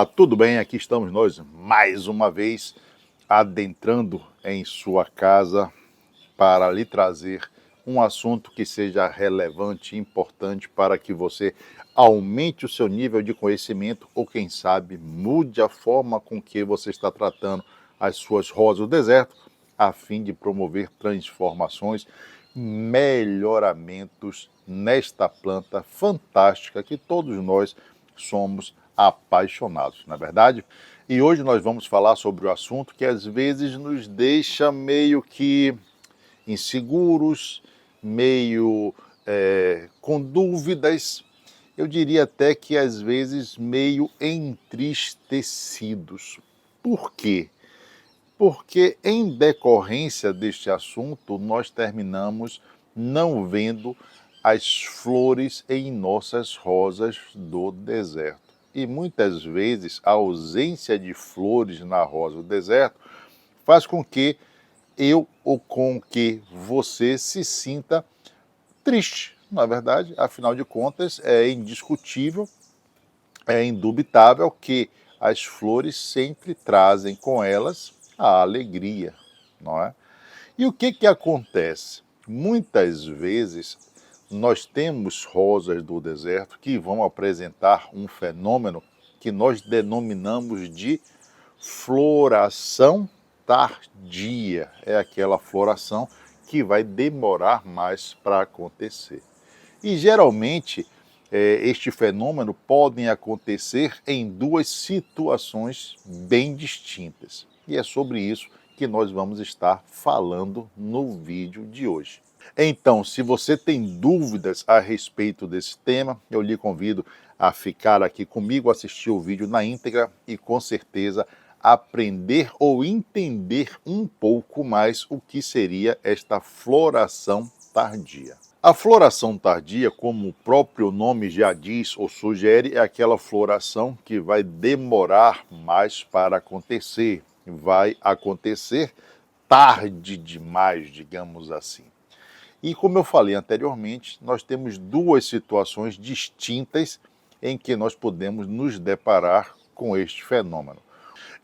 Olá, tudo bem? Aqui estamos nós mais uma vez adentrando em sua casa para lhe trazer um assunto que seja relevante e importante para que você aumente o seu nível de conhecimento ou, quem sabe, mude a forma com que você está tratando as suas rosas do deserto, a fim de promover transformações, melhoramentos nesta planta fantástica que todos nós somos apaixonados, não é verdade? E hoje nós vamos falar sobre o assunto que às vezes nos deixa meio que inseguros, meio com dúvidas, eu diria até que às vezes meio entristecidos. Por quê? Porque em decorrência deste assunto nós terminamos não vendo as flores em nossas rosas do deserto. E muitas vezes a ausência de flores na rosa do deserto faz com que eu ou com que você se sinta triste. Na verdade, afinal de contas, é indiscutível, é indubitável que as flores sempre trazem com elas a alegria, não é? E o que acontece? Muitas vezes nós temos rosas do deserto que vão apresentar um fenômeno que nós denominamos de floração tardia. É aquela floração que vai demorar mais para acontecer. E geralmente este fenômeno pode acontecer em duas situações bem distintas. E é sobre isso que nós vamos estar falando no vídeo de hoje. Então, se você tem dúvidas a respeito desse tema, eu lhe convido a ficar aqui comigo, assistir o vídeo na íntegra e com certeza aprender ou entender um pouco mais o que seria esta floração tardia. A floração tardia, como o próprio nome já diz ou sugere, é aquela floração que vai demorar mais para acontecer, vai acontecer tarde demais, digamos assim. E como eu falei anteriormente, nós temos duas situações distintas em que nós podemos nos deparar com este fenômeno.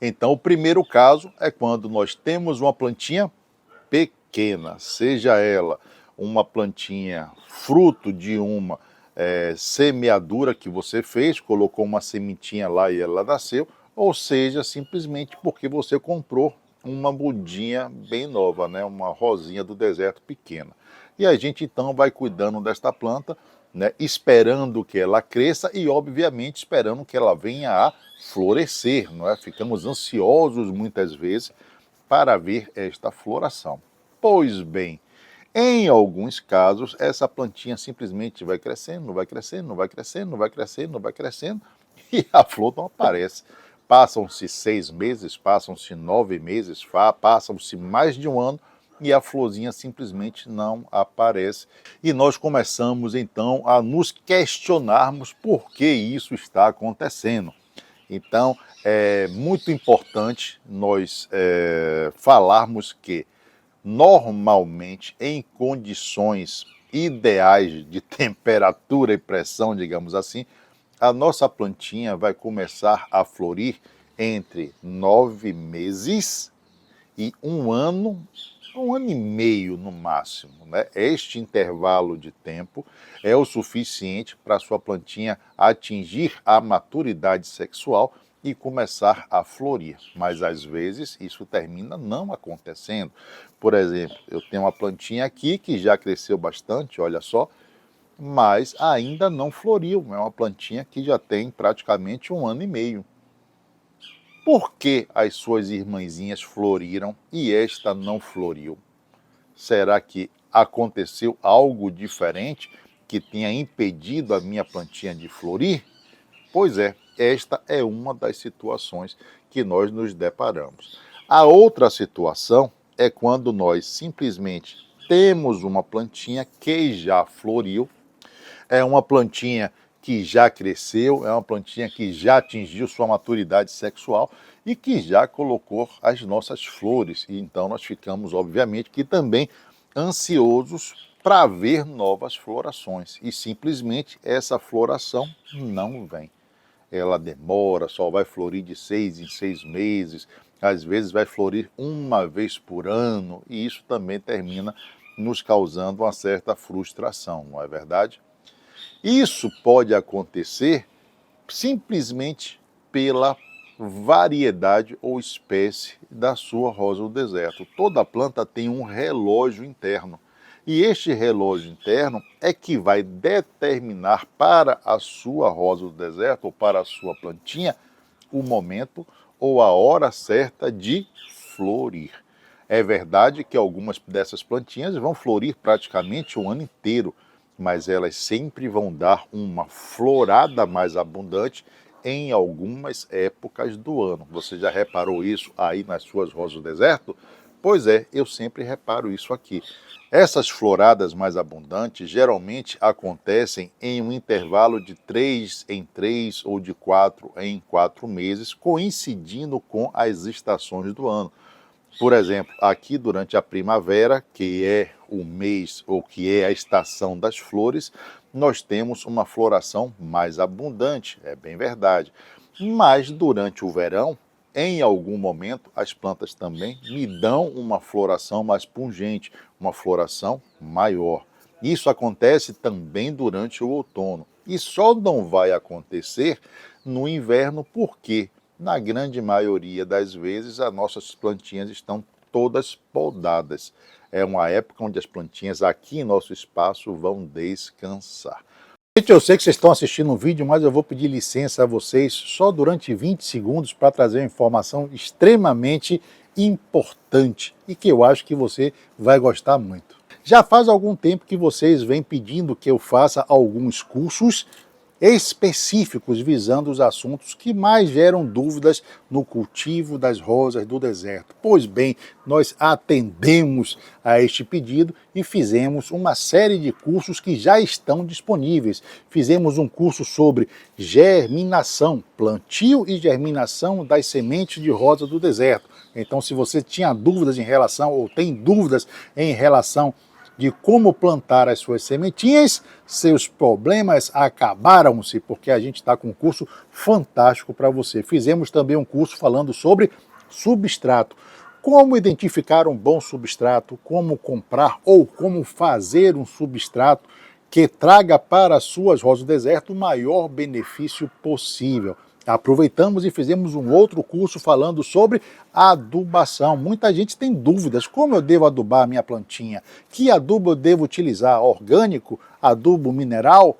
Então, o primeiro caso é quando nós temos uma plantinha pequena, seja ela uma plantinha fruto de uma semeadura que você fez, colocou uma sementinha lá e ela nasceu, ou seja, simplesmente porque você comprou uma mudinha bem nova, né? Uma rosinha do deserto pequena. E a gente então vai cuidando desta planta, né? Esperando que ela cresça e, obviamente, esperando que ela venha a florescer, não é? Ficamos ansiosos muitas vezes para ver esta floração. Pois bem, em alguns casos, essa plantinha simplesmente vai crescendo, vai crescendo, vai crescendo, vai crescendo, vai crescendo, e a flor não aparece. Passam-se 6 meses, passam-se 9 meses, passam-se mais de um ano, e a florzinha simplesmente não aparece. E nós começamos então a nos questionarmos por que isso está acontecendo. Então, é muito importante nós falarmos que, normalmente, em condições ideais de temperatura e pressão, digamos assim, a nossa plantinha vai começar a florir entre 9 meses e um ano e meio no máximo, né? Este intervalo de tempo é o suficiente para a sua plantinha atingir a maturidade sexual e começar a florir, mas às vezes isso termina não acontecendo. Por exemplo, eu tenho uma plantinha aqui que já cresceu bastante, olha só, mas ainda não floriu, é uma plantinha que já tem praticamente um ano e meio. Por que as suas irmãzinhas floriram e esta não floriu? Será que aconteceu algo diferente que tenha impedido a minha plantinha de florir? Pois é, esta é uma das situações que nós nos deparamos. A outra situação é quando nós simplesmente temos uma plantinha que já floriu, é uma plantinha que já cresceu, é uma plantinha que já atingiu sua maturidade sexual e que já colocou as nossas flores. E então nós ficamos, obviamente, que também ansiosos para ver novas florações. E simplesmente essa floração não vem. ela demora, só vai florir de 6 em 6 meses, às vezes vai florir uma vez por ano, e isso também termina nos causando uma certa frustração, não é verdade? Isso pode acontecer simplesmente pela variedade ou espécie da sua rosa do deserto. Toda planta tem um relógio interno. E este relógio interno é que vai determinar para a sua rosa do deserto ou para a sua plantinha o momento ou a hora certa de florir. É verdade que algumas dessas plantinhas vão florir praticamente o ano inteiro, mas elas sempre vão dar uma florada mais abundante em algumas épocas do ano. Você já reparou isso aí nas suas rosas do deserto? Pois é, eu sempre reparo isso aqui. Essas floradas mais abundantes geralmente acontecem em um intervalo de 3 em 3 ou de 4 em 4 meses, coincidindo com as estações do ano. Por exemplo, aqui durante a primavera, que é o mês ou que é a estação das flores, nós temos uma floração mais abundante, é bem verdade. Mas durante o verão, em algum momento, as plantas também me dão uma floração mais pungente, uma floração maior. Isso acontece também durante o outono. E só não vai acontecer no inverno, porque na grande maioria das vezes as nossas plantinhas estão todas podadas. É uma época onde as plantinhas aqui em nosso espaço vão descansar. Gente, eu sei que vocês estão assistindo um vídeo, mas eu vou pedir licença a vocês só durante 20 segundos para trazer uma informação extremamente importante e que eu acho que você vai gostar muito. Já faz algum tempo que vocês vêm pedindo que eu faça alguns cursos específicos visando os assuntos que mais geram dúvidas no cultivo das rosas do deserto. Pois bem, nós atendemos a este pedido e fizemos uma série de cursos que já estão disponíveis. Fizemos um curso sobre germinação, plantio e germinação das sementes de rosa do deserto. Então, se você tinha dúvidas em relação ou tem dúvidas em relação de como plantar as suas sementinhas, seus problemas acabaram-se, porque a gente está com um curso fantástico para você. Fizemos também um curso falando sobre substrato. Como identificar um bom substrato, como comprar ou como fazer um substrato que traga para as suas rosas do deserto o maior benefício possível. Aproveitamos e fizemos um outro curso falando sobre adubação. Muita gente tem dúvidas, como eu devo adubar a minha plantinha? Que adubo eu devo utilizar? Orgânico? Adubo mineral?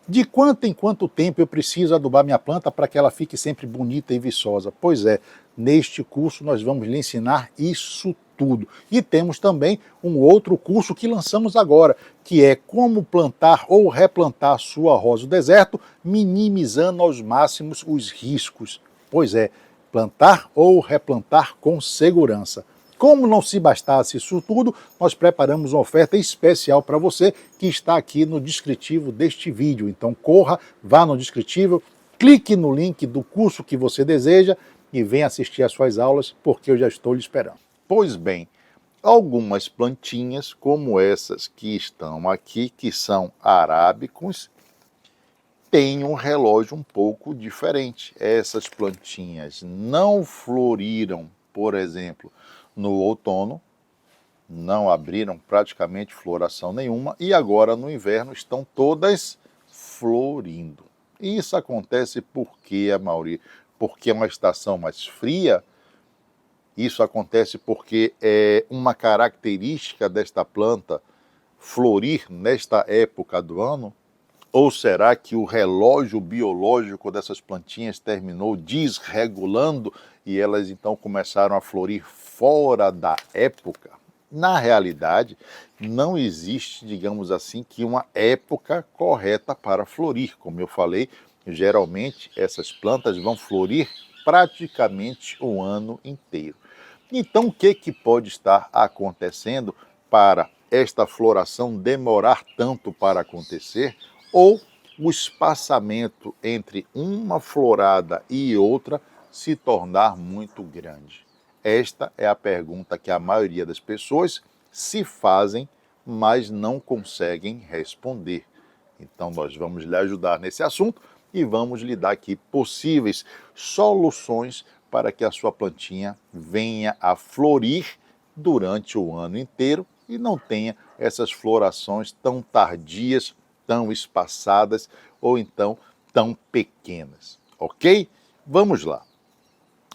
De quanto em quanto tempo eu preciso adubar minha planta para que ela fique sempre bonita e viçosa? Pois é, neste curso nós vamos lhe ensinar isso tudo. E temos também um outro curso que lançamos agora, que é como plantar ou replantar sua rosa do deserto, minimizando aos máximos os riscos. Pois é, plantar ou replantar com segurança. Como não se bastasse isso tudo, nós preparamos uma oferta especial para você que está aqui no descritivo deste vídeo. Então corra, vá no descritivo, clique no link do curso que você deseja e venha assistir às suas aulas, porque eu já estou lhe esperando. Pois bem, algumas plantinhas como essas que estão aqui, que são arábicos, têm um relógio um pouco diferente. Essas plantinhas não floriram, por exemplo, no outono, não abriram praticamente floração nenhuma e agora no inverno estão todas florindo. E isso acontece porque, porque é uma estação mais fria. Isso acontece porque é uma característica desta planta florir nesta época do ano? Ou será que o relógio biológico dessas plantinhas terminou desregulando e elas então começaram a florir fora da época? Na realidade, não existe, digamos assim, que uma época correta para florir. Como eu falei, geralmente essas plantas vão florir praticamente o ano inteiro. Então, o que pode estar acontecendo para esta floração demorar tanto para acontecer? Ou o espaçamento entre uma florada e outra se tornar muito grande? Esta é a pergunta que a maioria das pessoas se fazem, mas não conseguem responder. Então nós vamos lhe ajudar nesse assunto e vamos lhe dar aqui possíveis soluções para que a sua plantinha venha a florir durante o ano inteiro e não tenha essas florações tão tardias, tão espaçadas ou então tão pequenas, ok? Vamos lá.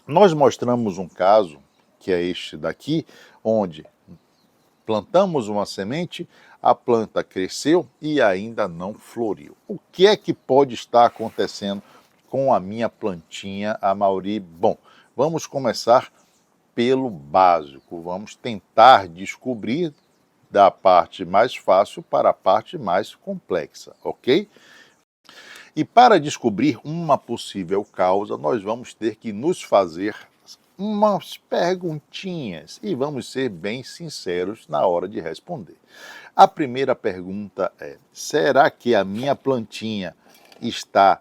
Nós mostramos um caso, que é este daqui, onde plantamos uma semente, a planta cresceu e ainda não floriu. O que é que pode estar acontecendo com a minha plantinha, Amaury? Bom, vamos começar pelo básico, vamos tentar descobrir da parte mais fácil para a parte mais complexa, ok? E para descobrir uma possível causa, nós vamos ter que nos fazer umas perguntinhas e vamos ser bem sinceros na hora de responder. A primeira pergunta é: será que a minha plantinha está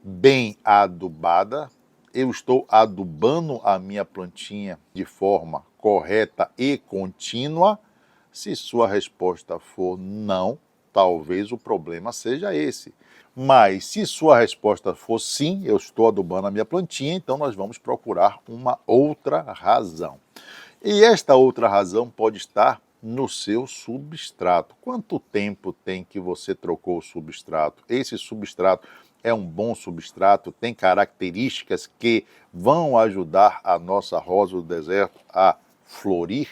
bem adubada? Eu estou adubando a minha plantinha de forma correta e contínua? Se sua resposta for não, talvez o problema seja esse. Mas se sua resposta for sim, eu estou adubando a minha plantinha, então nós vamos procurar uma outra razão. E esta outra razão pode estar no seu substrato. Quanto tempo tem que você trocou o substrato? Esse substrato é um bom substrato? Tem características que vão ajudar a nossa rosa do deserto a florir?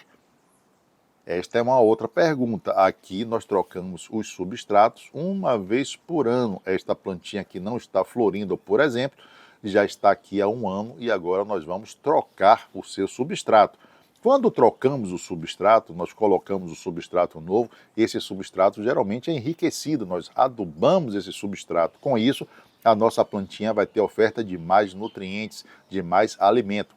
Esta é uma outra pergunta. Aqui nós trocamos os substratos uma vez por ano. Esta plantinha que não está florindo, por exemplo, já está aqui há um ano e agora nós vamos trocar o seu substrato. Quando trocamos o substrato, nós colocamos o substrato novo, esse substrato geralmente é enriquecido, nós adubamos esse substrato. Com isso, a nossa plantinha vai ter oferta de mais nutrientes, de mais alimento.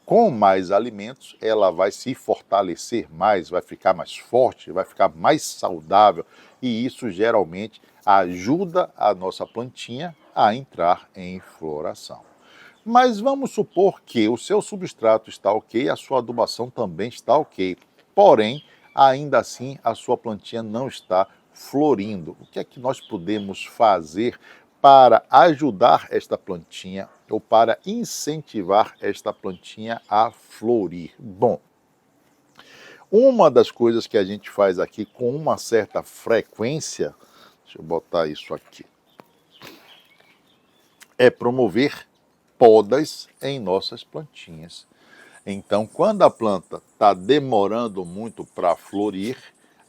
Com mais alimentos, ela vai se fortalecer mais, vai ficar mais forte, vai ficar mais saudável e isso geralmente ajuda a nossa plantinha a entrar em floração. Mas vamos supor que o seu substrato está ok, a sua adubação também está ok, porém, ainda assim, a sua plantinha não está florindo. O que é que nós podemos fazer para ajudar esta plantinha ou para incentivar esta plantinha a florir? Bom, uma das coisas que a gente faz aqui com uma certa frequência, deixa eu botar isso aqui, é promover podas em nossas plantinhas. Então, quando a planta está demorando muito para florir,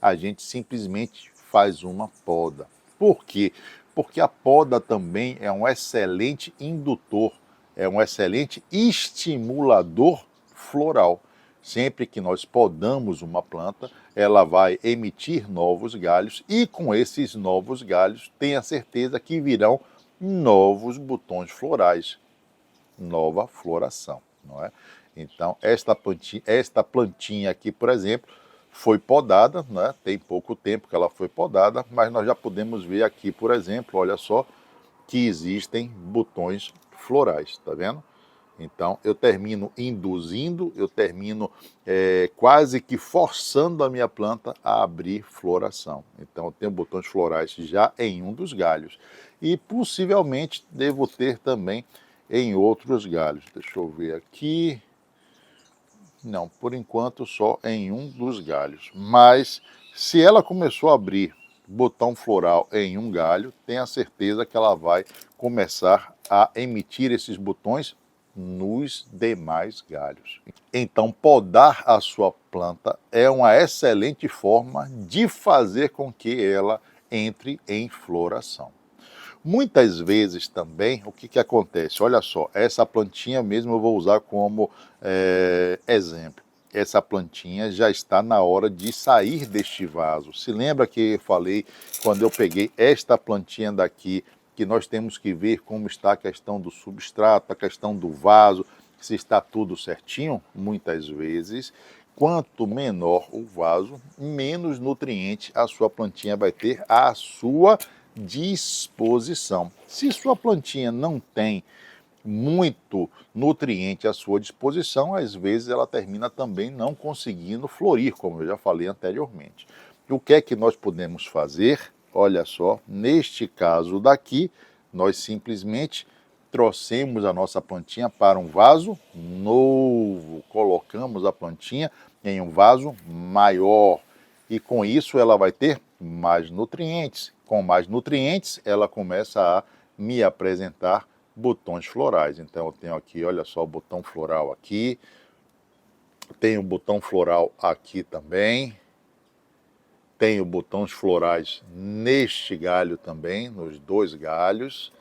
a gente simplesmente faz uma poda. Por quê? Porque a poda também é um excelente indutor, é um excelente estimulador floral. Sempre que nós podamos uma planta, ela vai emitir novos galhos e com esses novos galhos, tenha certeza que virão novos botões florais, nova floração, não é? Então, esta plantinha aqui, por exemplo, foi podada, né? Tem pouco tempo que ela foi podada, mas nós já podemos ver aqui, por exemplo, olha só, que existem botões florais, tá vendo? Então, eu termino induzindo, eu termino quase que forçando a minha planta a abrir floração. Então, eu tenho botões florais já em um dos galhos. E possivelmente devo ter também em outros galhos. Deixa eu ver aqui. Não, por enquanto só em um dos galhos. Mas se ela começou a abrir botão floral em um galho, tenha certeza que ela vai começar a emitir esses botões nos demais galhos. Então, podar a sua planta é uma excelente forma de fazer com que ela entre em floração. Muitas vezes também, o que acontece? Olha só, essa plantinha mesmo eu vou usar como exemplo. Essa plantinha já está na hora de sair deste vaso. Se lembra que eu falei, quando eu peguei esta plantinha daqui, que nós temos que ver como está a questão do substrato, a questão do vaso, se está tudo certinho? Muitas vezes, quanto menor o vaso, menos nutriente a sua plantinha vai ter à sua disposição. Se sua plantinha não tem muito nutriente à sua disposição, às vezes ela termina também não conseguindo florir, como eu já falei anteriormente. O que é que nós podemos fazer? Olha só, neste caso daqui, nós simplesmente trouxemos a nossa plantinha para um vaso novo, colocamos a plantinha em um vaso maior e com isso ela vai ter mais nutrientes. Com mais nutrientes, ela começa a me apresentar botões florais. Então eu tenho aqui, olha só, o botão floral aqui, tenho o botão floral aqui também, tenho botões florais neste galho também, nos dois galhos.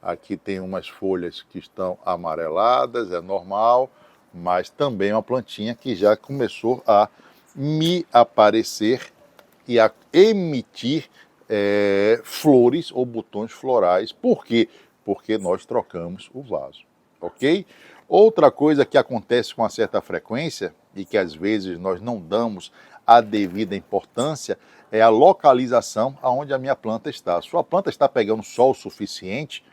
Aqui tem umas folhas que estão amareladas, é normal, mas também uma plantinha que já começou a me aparecer e a emitir flores ou botões florais. Por quê? Porque nós trocamos o vaso, ok? Outra coisa que acontece com uma certa frequência e que às vezes nós não damos a devida importância é a localização aonde a minha planta está. Sua planta está pegando sol suficiente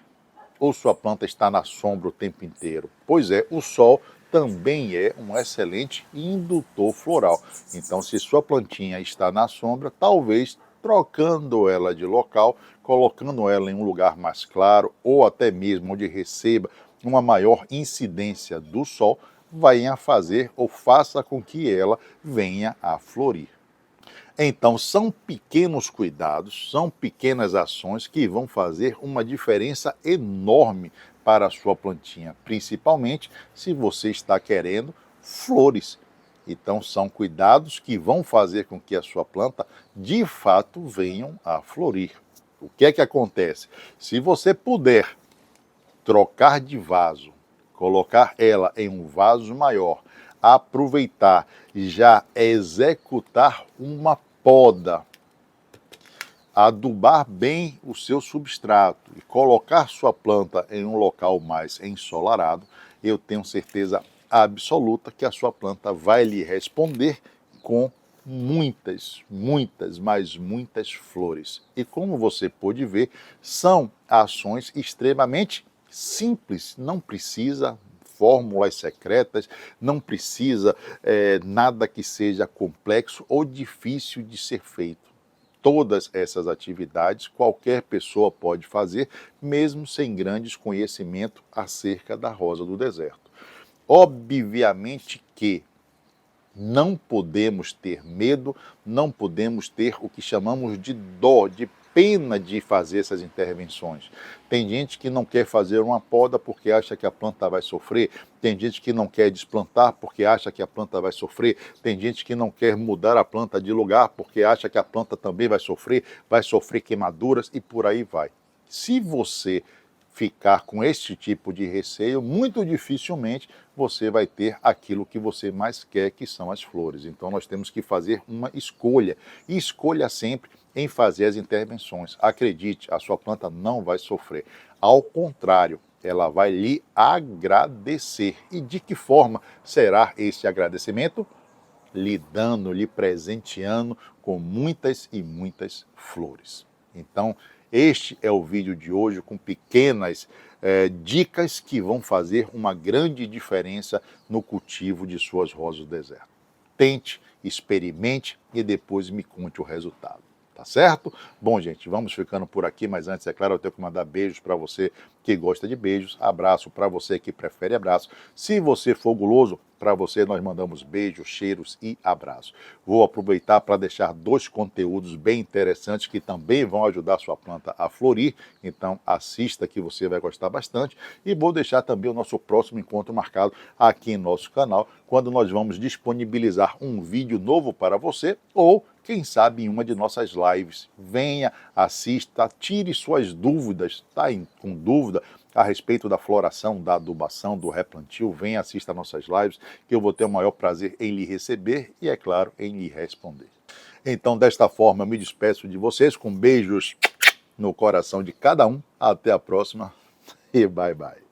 ou sua planta está na sombra o tempo inteiro? Pois é, o sol também é um excelente indutor floral. Então, se sua plantinha está na sombra, talvez trocando ela de local, colocando ela em um lugar mais claro ou até mesmo onde receba uma maior incidência do sol, vai a fazer ou faça com que ela venha a florir. Então, são pequenos cuidados, são pequenas ações que vão fazer uma diferença enorme para a sua plantinha, principalmente se você está querendo flores. Então, são cuidados que vão fazer com que a sua planta, de fato, venham a florir. O que é que acontece? Se você puder trocar de vaso, colocar ela em um vaso maior, aproveitar e já executar uma poda, adubar bem o seu substrato e colocar sua planta em um local mais ensolarado, eu tenho certeza absoluta que a sua planta vai lhe responder com muitas, mas muitas flores. E como você pôde ver, são ações extremamente simples, não precisa fórmulas secretas, não precisa nada que seja complexo ou difícil de ser feito. Todas essas atividades qualquer pessoa pode fazer, mesmo sem grandes conhecimentos acerca da rosa do deserto. Obviamente que não podemos ter medo, não podemos ter o que chamamos de dó, de pena de fazer essas intervenções. Tem gente que não quer fazer uma poda porque acha que a planta vai sofrer, tem gente que não quer desplantar porque acha que a planta vai sofrer, tem gente que não quer mudar a planta de lugar porque acha que a planta também vai sofrer queimaduras e por aí vai. Se você ficar com este tipo de receio, muito dificilmente você vai ter aquilo que você mais quer, que são as flores. Então nós temos que fazer uma escolha, e escolha sempre em fazer as intervenções. Acredite, a sua planta não vai sofrer. Ao contrário, ela vai lhe agradecer. E de que forma será esse agradecimento? Lhe dando, lhe presenteando com muitas e muitas flores. Então, este é o vídeo de hoje com pequenas dicas que vão fazer uma grande diferença no cultivo de suas rosas do deserto. Tente, experimente e depois me conte o resultado. Tá certo? Bom, gente, vamos ficando por aqui, mas antes, é claro, eu tenho que mandar beijos para você que gosta de beijos, abraço para você que prefere abraço. Se você for guloso, para você nós mandamos beijos, cheiros e abraços. Vou aproveitar para deixar 2 conteúdos bem interessantes que também vão ajudar a sua planta a florir, então assista que você vai gostar bastante. E vou deixar também o nosso próximo encontro marcado aqui em nosso canal, quando nós vamos disponibilizar um vídeo novo para você ou quem sabe em uma de nossas lives. Venha, assista, tire suas dúvidas, tá com dúvida a respeito da floração, da adubação, do replantio, venha, assista nossas lives, que eu vou ter o maior prazer em lhe receber e, é claro, em lhe responder. Então, desta forma, eu me despeço de vocês com beijos no coração de cada um. Até a próxima e bye, bye.